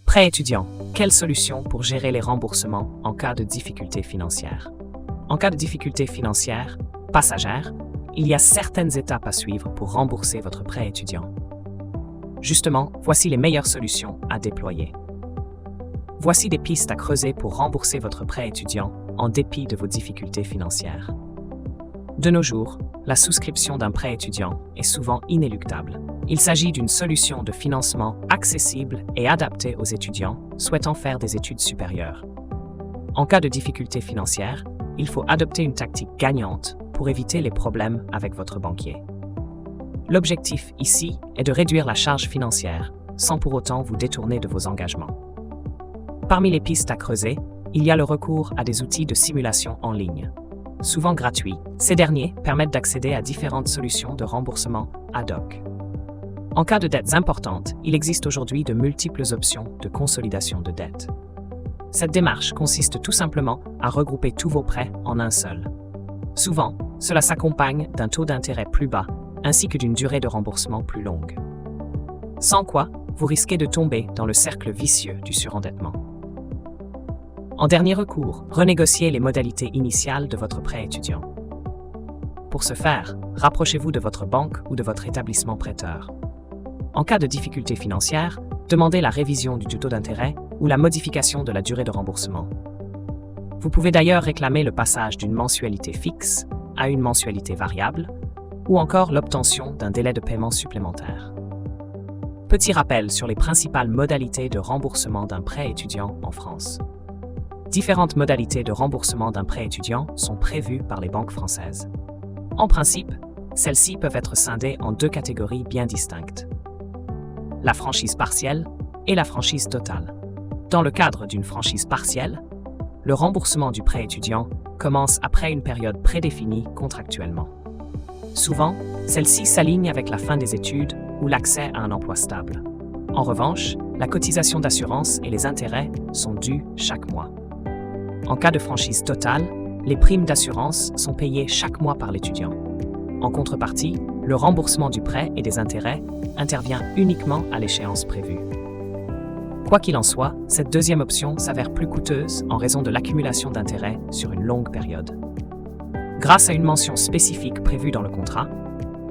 Prêt étudiant. Quelle solution pour gérer les remboursements en cas de difficultés financières? En cas de difficultés financières passagères, il y a certaines étapes à suivre pour rembourser votre prêt étudiant. Justement, voici les meilleures solutions à déployer. Voici des pistes à creuser pour rembourser votre prêt étudiant en dépit de vos difficultés financières. De nos jours, la souscription d'un prêt étudiant est souvent inéluctable. Il s'agit d'une solution de financement accessible et adaptée aux étudiants souhaitant faire des études supérieures. En cas de difficultés financières, il faut adopter une tactique gagnante pour éviter les problèmes avec votre banquier. L'objectif ici est de réduire la charge financière sans pour autant vous détourner de vos engagements. Parmi les pistes à creuser, il y a le recours à des outils de simulation en ligne. Souvent gratuits, ces derniers permettent d'accéder à différentes solutions de remboursement ad hoc. En cas de dettes importantes, il existe aujourd'hui de multiples options de consolidation de dettes. Cette démarche consiste tout simplement à regrouper tous vos prêts en un seul. Souvent, cela s'accompagne d'un taux d'intérêt plus bas, ainsi que d'une durée de remboursement plus longue. Sans quoi, vous risquez de tomber dans le cercle vicieux du surendettement. En dernier recours, renégociez les modalités initiales de votre prêt étudiant. Pour ce faire, rapprochez-vous de votre banque ou de votre établissement prêteur. En cas de difficultés financières, demandez la révision du taux d'intérêt ou la modification de la durée de remboursement. Vous pouvez d'ailleurs réclamer le passage d'une mensualité fixe à une mensualité variable ou encore l'obtention d'un délai de paiement supplémentaire. Petit rappel sur les principales modalités de remboursement d'un prêt étudiant en France. Différentes modalités de remboursement d'un prêt étudiant sont prévues par les banques françaises. En principe, celles-ci peuvent être scindées en deux catégories bien distinctes. La franchise partielle et la franchise totale. Dans le cadre d'une franchise partielle, le remboursement du prêt étudiant commence après une période prédéfinie contractuellement. Souvent, celle-ci s'aligne avec la fin des études ou l'accès à un emploi stable. En revanche, la cotisation d'assurance et les intérêts sont dus chaque mois. En cas de franchise totale, les primes d'assurance sont payées chaque mois par l'étudiant. En contrepartie, le remboursement du prêt et des intérêts intervient uniquement à l'échéance prévue. Quoi qu'il en soit, cette deuxième option s'avère plus coûteuse en raison de l'accumulation d'intérêts sur une longue période. Grâce à une mention spécifique prévue dans le contrat,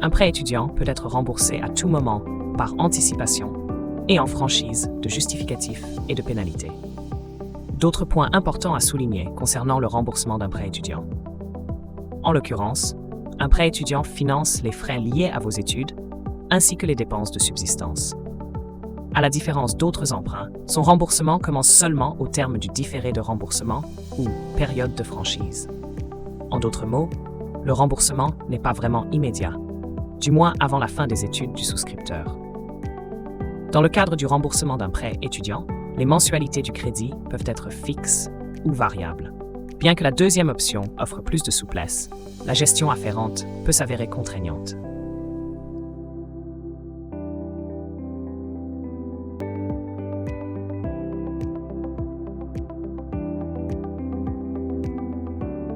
un prêt étudiant peut être remboursé à tout moment par anticipation et en franchise de justificatifs et de pénalités. D'autres points importants à souligner concernant le remboursement d'un prêt étudiant. En l'occurrence, un prêt étudiant finance les frais liés à vos études ainsi que les dépenses de subsistance. À la différence d'autres emprunts, son remboursement commence seulement au terme du différé de remboursement ou période de franchise. En d'autres mots, le remboursement n'est pas vraiment immédiat, du moins avant la fin des études du souscripteur. Dans le cadre du remboursement d'un prêt étudiant, les mensualités du crédit peuvent être fixes ou variables. Bien que la deuxième option offre plus de souplesse, la gestion afférente peut s'avérer contraignante.